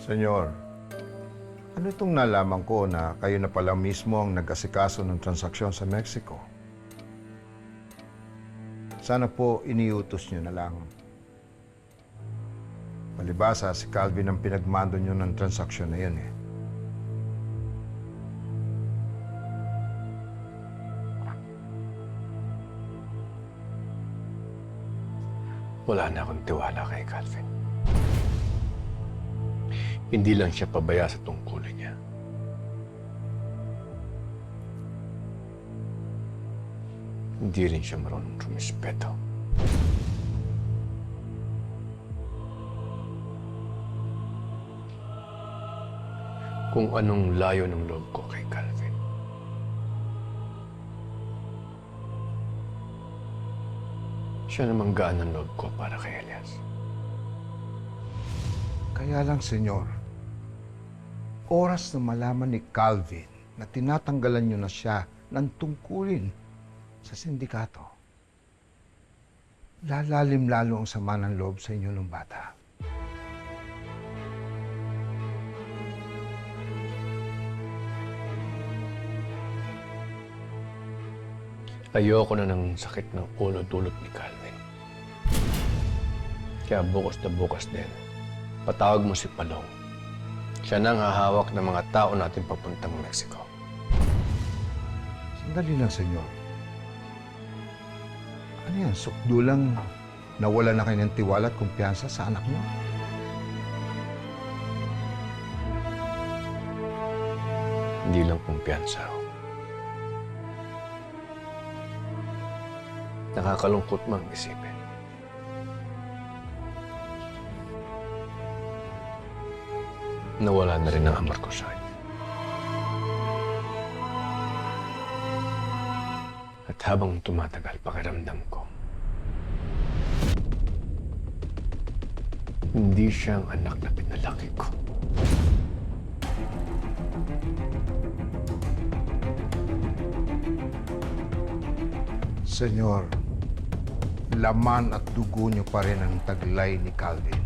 Senyor, ano itong nalaman ko na kayo na pala mismo ang nag-asikaso ng transaksyon sa Mexico? Sana po iniutos nyo na lang. Palibasa, si Calvin ang pinagmando nyo ng transaksyon na yun eh. Wala na akong tiwala kay Calvin. Hindi lang siya pabaya sa tungkulin niya. Hindi rin siya marunong rumispeto. Kung anong layo ng loob ko kay Calvin, siya namang gaan ng loob ko para kay Elias. Kaya lang, senyor, oras na malaman ni Calvin na tinatanggalan nyo na siya ng tungkulin sa sindikato, lalalim lalo ang sama ng loob sa inyo ng bata. Ayoko na ng sakit ng ulo dulot ni Calvin. Kaya bukas na bukas din, patawag mo si Palong. Siya nang hahawak ng mga tao natin papuntang Mexico. Sandali lang, senyor. Ano yan? Sukdo lang nawala na kayo ng tiwala at kumpiyansa sa anak niyo? Hindi lang kumpiyansa. Nakakalungkot mang isipin. Nawala na rin ang amor ko sa kanya. At habang tumatagal, pakiramdam ko, hindi siya ang anak na pinalaki ko. Senyor, laman at dugo niyo pa rin ang taglay ni Calvin.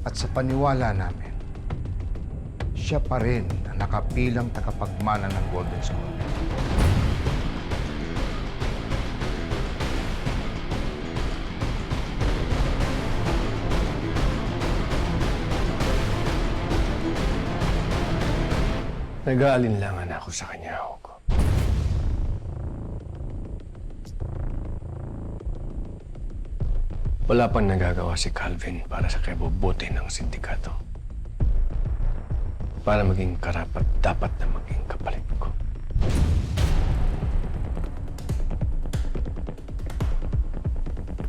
At sa paniwala namin, siya pa rin ang nakapilang tagapagmana ng Golden School. Nag-aalinlangan ako sa kanya, Hugo. Wala pang nagagawa si Calvin para sa kabubuti ng sindikato. Para maging karapat dapat na maging kapalit ko.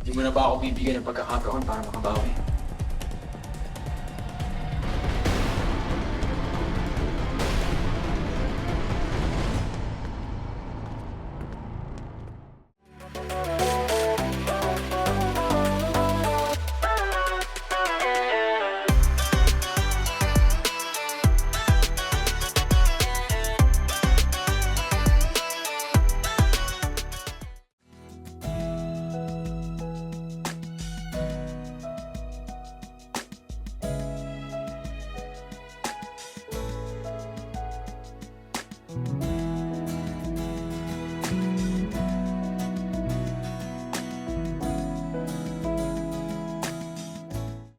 Hindi mo na ba ako bibigyan ng pagkakataon para makabawi?